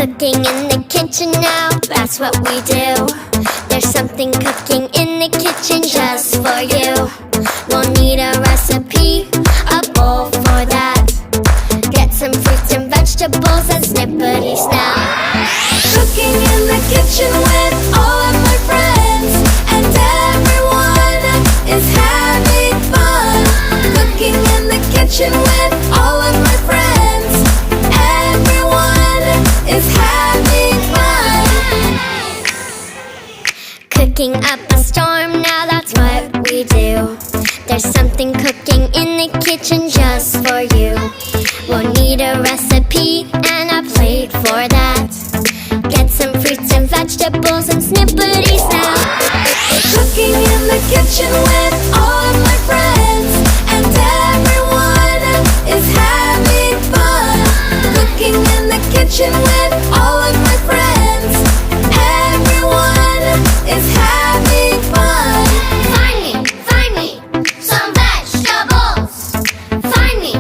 Cooking in the kitchen now, that's what we do. There's something cooking in the kitchen just for you. We'll need a recipe, a bowl for that. Get some fruits and vegetables and snippety snap. Cooking in the kitchen with all of my friends, and everyone is having fun. Cooking in the kitchen with all of my friends, everyone is having fun. Cooking up a storm, now that's what we do. There's something cooking in the kitchen just for you. We'll need a recipe and a plate for that. Get some fruits and vegetables and snippety snap. Cooking in the kitchen with all of my friends, and everyone is having fun. Cooking in the kitchen with all of my friends, everyone is having fun. Find me some vegetables. Find me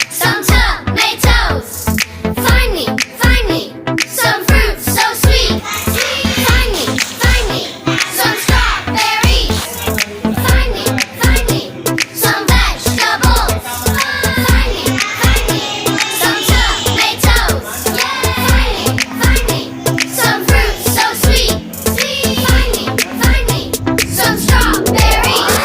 some tomatoes. Find me some fruits so sweet. Find me some strawberries. Find me some vegetables. Find me some tomatoes. Find me some fruits so sweet. Find me some strawberries.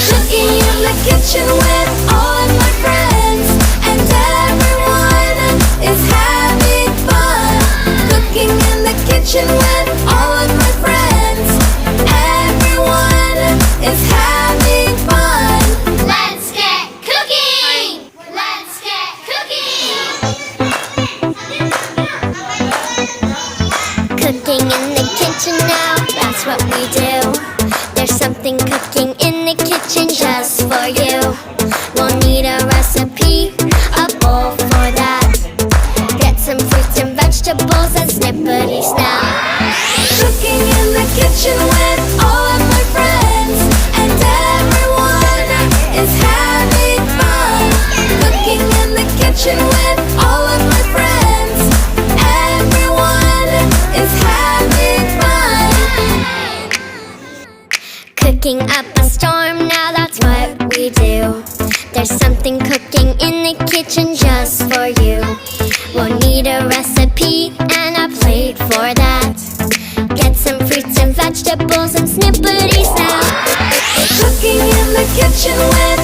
Cooking in the kitchen with all of my friends, and everyone is having fun. Cooking in the kitchen with all of my friends, everyone is having fun. Let's get cooking! Let's get cooking! Cooking in the kitchen now, that's what we do. There's something cooking in the kitchen just for you. We'll need a recipe, a bowl for that. Get some fruits and vegetables and snippety snap. Cooking in the kitchen with all of my friends, and everyone is having fun. Cooking in the kitchen with all of my friends, everyone is having fun. Cooking up a storm, now that's what we do. There's something cooking in the kitchen just for you. We'll need a recipe and a plate for that. Get some fruits and vegetables and snippety snap. Cooking in the kitchen with